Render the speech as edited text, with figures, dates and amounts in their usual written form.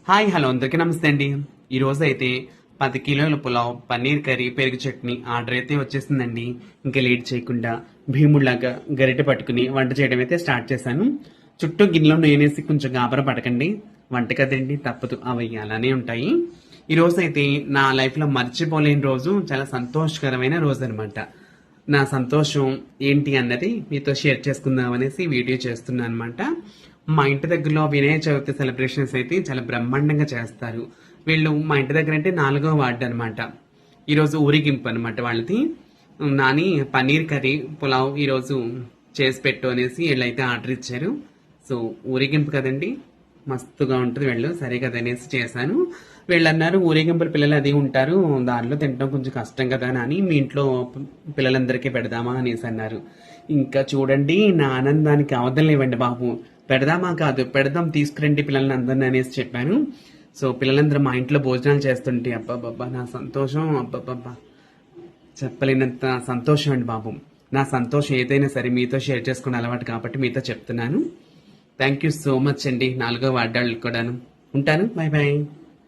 Hi hello అందరికీ నమస్తే అండి. ఈరోజు అయితే 10 కిలోల పులావ్, పన్నీర్ కర్రీ, పెరుగు చట్నీ ఆర్డర్ అయితే వచ్చేసిందండి. ఇంకా లేట్ చేయకుండా భీముడిలాగా గరిటె పట్టుకుని వంట చేయడం అయితే స్టార్ట్ చేశాను. చుట్టూ గిన్నెలో నూనెసి కొంచెం గాబర పడకండి, వంట కదండి తప్పదు, అవి అలానే ఉంటాయి. ఈరోజు అయితే నా లైఫ్లో మర్చిపోలేని రోజు, చాలా సంతోషకరమైన రోజు అనమాట. నా సంతోషం ఏంటి అన్నది మీతో షేర్ చేసుకుందాం అనేసి వీడియో చేస్తున్నాను అనమాట. మా ఇంటి దగ్గరలో వినాయక చవితి సెలబ్రేషన్స్ అయితే చాలా బ్రహ్మాండంగా చేస్తారు. వీళ్ళు మా ఇంటి దగ్గర అంటే 4వ వార్డు అనమాట. ఈరోజు ఊరేగింపు అనమాట వాళ్ళది. నాని పన్నీర్ కర్రీ పులావ్ ఈరోజు చేసి పెట్టు అనేసి వీళ్ళైతే ఆర్డర్ ఇచ్చారు. సో ఊరేగింపు కదండి, మస్తుగా ఉంటుంది. వెళ్ళు సరే కదా అనేసి చేశాను. వీళ్ళు అన్నారు ఊరేగింపుల పిల్లలు అది ఉంటారు, దారిలో తినడం కొంచెం కష్టం కదా అని మీ ఇంట్లో పిల్లలందరికీ పెడదామా అనేసి అన్నారు. ఇంకా చూడండి నా ఆనందానికి అవధలేవండి బాబు. పెడదామా కాదు, పెడదాం తీసుకురండి పిల్లల్ని అందరిని అనేసి చెప్పాను. సో పిల్లలందరూ మా ఇంట్లో భోజనాలు చేస్తుంటే అబ్బాబ్బా నా సంతోషం, అబ్బాబ్బా చెప్పలేనంత సంతోషం అండి బాబు. నా సంతోషం ఏదైనా సరే మీతో షేర్ చేసుకునే అలవాటు కాబట్టి మీతో చెప్తున్నాను. థ్యాంక్ యూ సో మచ్ అండి. 4వ వార్డాళ్ళు కూడాను. ఉంటాను, బాయ్ బాయ్.